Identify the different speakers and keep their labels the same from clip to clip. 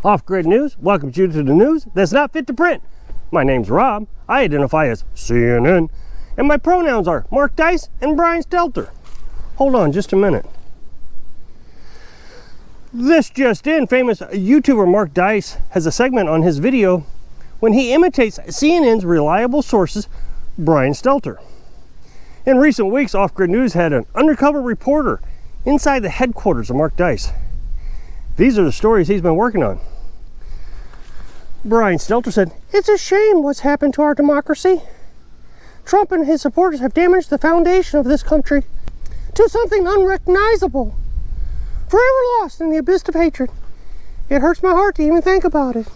Speaker 1: Off-grid news welcomes you to the news that's not fit to print. My name's Rob. I identify as CNN, and my pronouns are Mark Dice and Brian Stelter. Hold on just a minute. This just in, famous YouTuber Mark Dice has a segment on his video when he imitates CNN's reliable sources, Brian Stelter. In recent weeks, Off-Grid News had an undercover reporter inside the headquarters of Mark Dice. These are the stories he's been working on. Brian Stelter said, "It's a shame what's happened to our democracy. Trump and his supporters have damaged the foundation of this country to something unrecognizable, forever lost in the abyss of hatred. It hurts my heart to even think about it."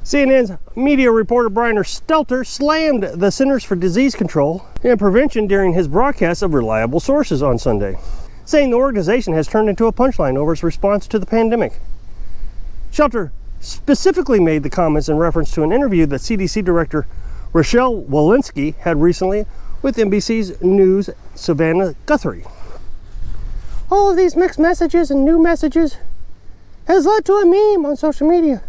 Speaker 1: CNN's media reporter Brian Stelter slammed the Centers for Disease Control and Prevention during his broadcast of reliable sources on Sunday, saying the organization has turned into a punchline over its response to the pandemic. Stelter specifically made the comments in reference to an interview that CDC Director Rochelle Walensky had recently with NBC's News' Savannah Guthrie. "All of these mixed messages and new messages has led to a meme on social media,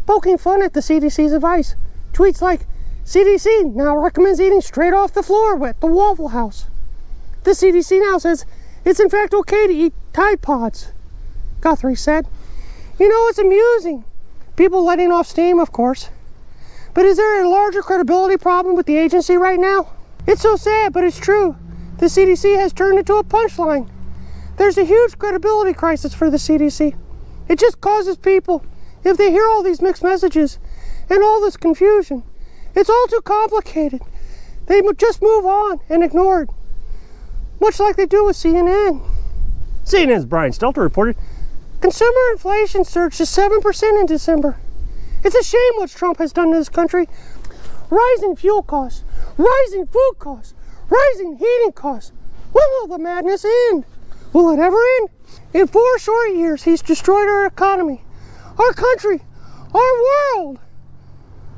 Speaker 1: poking fun at the CDC's advice. Tweets like, 'CDC now recommends eating straight off the floor at the Waffle House. The CDC now says it's in fact okay to eat Tide Pods,' Guthrie said. You know, it's amusing. People letting off steam, of course. But is there a larger credibility problem with the agency right now? It's so sad, but it's true. The CDC has turned into a punchline. There's a huge credibility crisis for the CDC. It just causes people, if they hear all these mixed messages and all this confusion, it's all too complicated. They just move on and ignore it, much like they do with CNN." CNN's Brian Stelter reported, "Consumer inflation surged to 7% in December. It's a shame what Trump has done to this country. Rising fuel costs, rising food costs, rising heating costs. When will the madness end? Will it ever end? In 4 short years, he's destroyed our economy, our country, our world.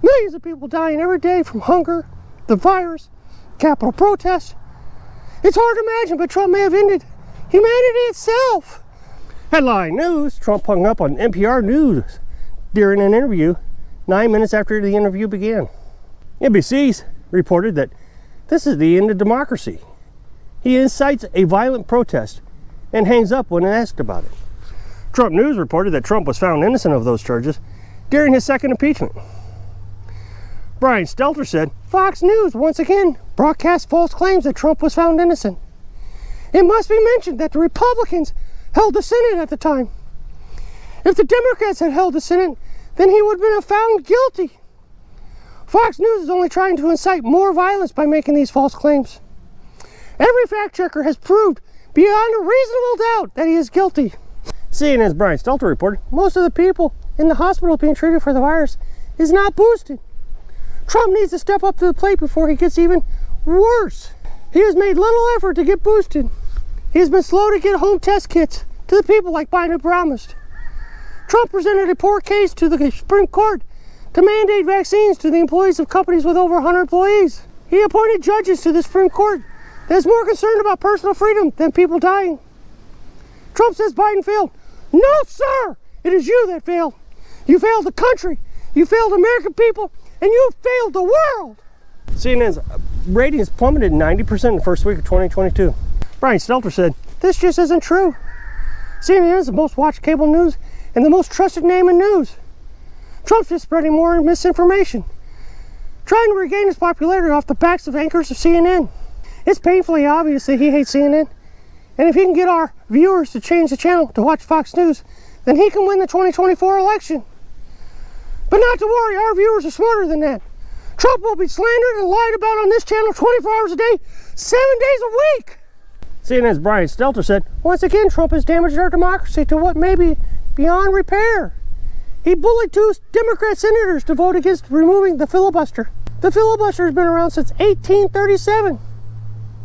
Speaker 1: Millions of people dying every day from hunger, the virus, Capitol protests. It's hard to imagine, but Trump may have ended humanity itself." Headline news: Trump hung up on NPR News during an interview 9 minutes after the interview began. NBC's reported that this is the end of democracy. He incites a violent protest and hangs up when asked about it. Trump News reported that Trump was found innocent of those charges during his second impeachment. Brian Stelter said, "Fox News once again broadcast false claims that Trump was found innocent. It must be mentioned that the Republicans held the Senate at the time. If the Democrats had held the Senate, then he would have been found guilty. Fox News is only trying to incite more violence by making these false claims. Every fact checker has proved beyond a reasonable doubt that he is guilty." CNN's Brian Stelter reported, "Most of the people in the hospital being treated for the virus is not boosted. Trump needs to step up to the plate before he gets even worse. He has made little effort to get boosted. He has been slow to get home test kits to the people like Biden promised. Trump presented a poor case to the Supreme Court to mandate vaccines to the employees of companies with over 100 employees. He appointed judges to the Supreme Court that is more concerned about personal freedom than people dying. Trump says Biden failed. No, sir! It is you that failed. You failed the country, you failed American people, and you failed the world." CNN's ratings plummeted 90% in the first week of 2022. Brian Stelter said, "This just isn't true. CNN is the most watched cable news and the most trusted name in news. Trump's just spreading more misinformation, trying to regain his popularity off the backs of anchors of CNN. It's painfully obvious that he hates CNN, and if he can get our viewers to change the channel to watch Fox News, then he can win the 2024 election. But not to worry, our viewers are smarter than that. Trump will be slandered and lied about on this channel 24 hours a day, 7 days a week." CNN's Brian Stelter said, "Once again, Trump has damaged our democracy to what may be beyond repair. He bullied 2 Democrat senators to vote against removing the filibuster. The filibuster has been around since 1837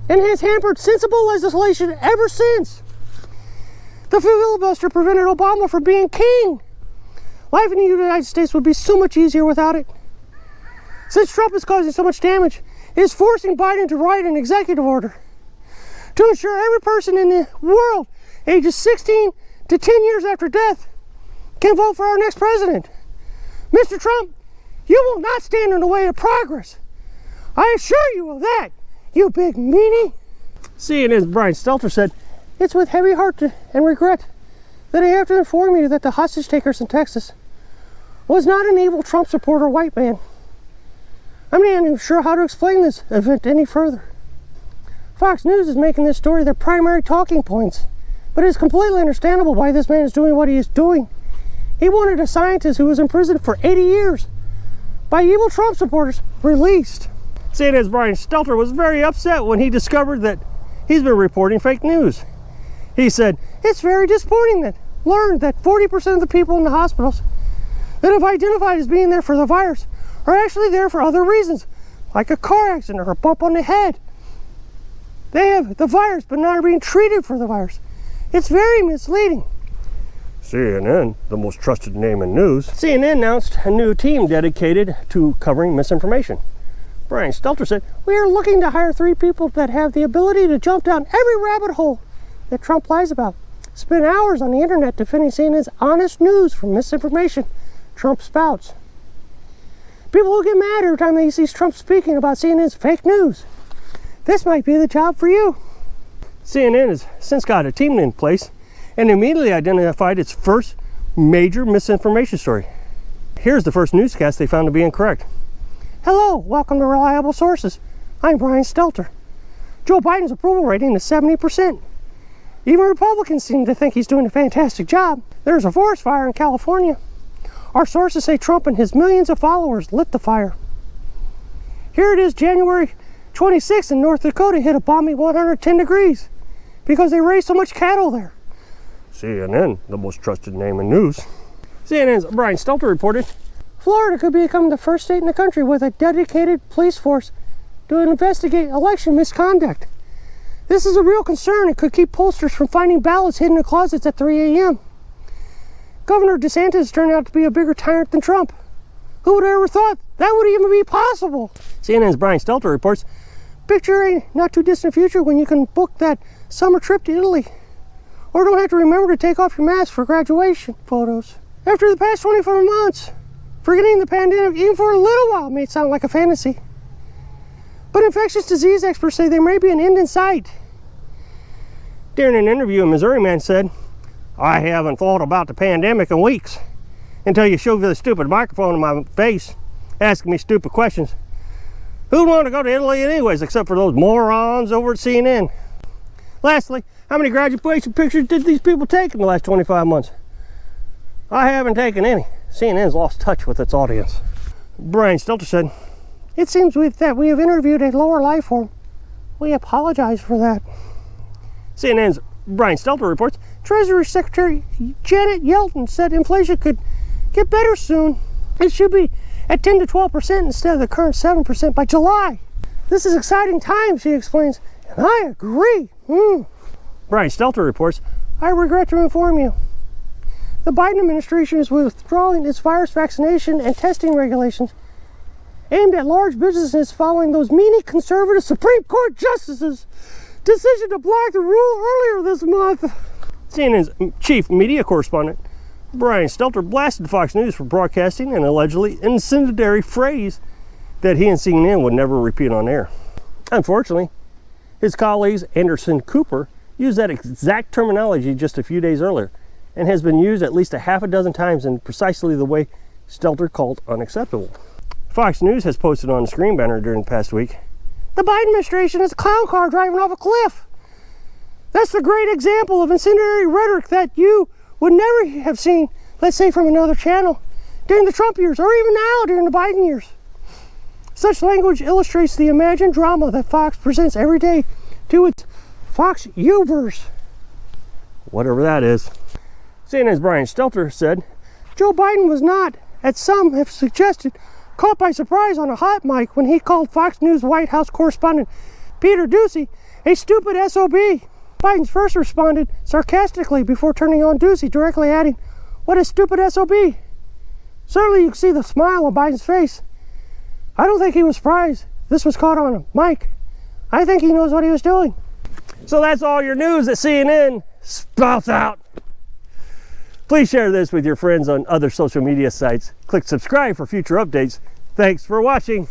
Speaker 1: and has hampered sensible legislation ever since. The filibuster prevented Obama from being king. Life in the United States would be so much easier without it. Since Trump is causing so much damage, it is forcing Biden to write an executive order to ensure every person in the world ages 16 to 10 years after death can vote for our next president. Mr. Trump, you will not stand in the way of progress. I assure you of that, you big meanie. CNN's Brian Stelter said, "It's with heavy heart and regret that I have to inform you that the hostage takers in Texas was not an evil Trump supporter white man. I'm not even sure how to explain this event any further. Fox News is making this story their primary talking points, but it's completely understandable why this man is doing what he is doing. He wanted a scientist who was in prison for 80 years by evil Trump supporters released." CNN's Brian Stelter was very upset when he discovered that he's been reporting fake news. He said, "It's very disappointing that learned that 40% of the people in the hospitals that have identified as being there for the virus are actually there for other reasons, like a car accident or a bump on the head. They have the virus but not are being treated for the virus. It's very misleading." CNN, the most trusted name in news. CNN announced a new team dedicated to covering misinformation. Brian Stelter said, "We are looking to hire 3 people that have the ability to jump down every rabbit hole that Trump lies about, spend hours on the internet defending CNN's honest news from misinformation Trump spouts. People who get mad every time they see Trump speaking about CNN's fake news. This might be the job for you." CNN has since got a team in place and immediately identified its first major misinformation story. Here's the first newscast they found to be incorrect. "Hello, welcome to Reliable Sources. I'm Brian Stelter. Joe Biden's approval rating is 70%. Even Republicans seem to think he's doing a fantastic job. There's a forest fire in California. Our sources say Trump and his millions of followers lit the fire. Here it is, January 26th in North Dakota hit a balmy 110 degrees because they raised so much cattle there." CNN, the most trusted name in news. CNN's Brian Stelter reported, "Florida could become the first state in the country with a dedicated police force to investigate election misconduct. This is a real concern and could keep pollsters from finding ballots hidden in closets at 3 a.m. Governor DeSantis turned out to be a bigger tyrant than Trump. Who would have ever thought that would even be possible?" CNN's Brian Stelter reports, "Picture a not too distant future when you can book that summer trip to Italy, or don't have to remember to take off your mask for graduation photos. After the past 24 months, forgetting the pandemic even for a little while may sound like a fantasy. But infectious disease experts say there may be an end in sight." During an interview, a Missouri man said, "I haven't thought about the pandemic in weeks until you shoved the stupid microphone in my face, asking me stupid questions. Who'd want to go to Italy anyways, except for those morons over at CNN? Lastly, how many graduation pictures did these people take in the last 25 months? I haven't taken any. CNN's lost touch with its audience." Brian Stelter said, "It seems that we have interviewed a lower life form. We apologize for that." CNN's Brian Stelter reports, Treasury Secretary Janet Yellen said inflation could get better soon. It should be at 10 to 12% instead of the current 7% by July. This is exciting times, she explains, and I agree. Brian Stelter reports, "I regret to inform you the Biden administration is withdrawing its virus vaccination and testing regulations aimed at large businesses following those meanie conservative Supreme Court justices' decision to block the rule earlier this month." CNN's chief media correspondent, Brian Stelter, blasted Fox News for broadcasting an allegedly incendiary phrase that he and CNN would never repeat on air. Unfortunately, his colleagues Anderson Cooper used that exact terminology just a few days earlier and has been used at least a half a dozen times in precisely the way Stelter called unacceptable. Fox News has posted on the screen banner during the past week, "The Biden administration is a clown car driving off a cliff. That's the great example of incendiary rhetoric that you would never have seen, let's say from another channel, during the Trump years or even now during the Biden years. Such language illustrates the imagined drama that Fox presents every day to its Fox U-verse," whatever that is. CNN's Brian Stelter said, "Joe Biden was not, as some have suggested, caught by surprise on a hot mic when he called Fox News White House correspondent Peter Doocy a stupid SOB. Biden first responded sarcastically before turning on Doocy, directly adding, 'What a stupid SOB.' Certainly you can see the smile on Biden's face. I don't think he was surprised this was caught on a mic. I think he knows what he was doing." So that's all your news that CNN spouts out.
Speaker 2: Please share this with your friends on other social media sites. Click subscribe for future updates. Thanks for watching.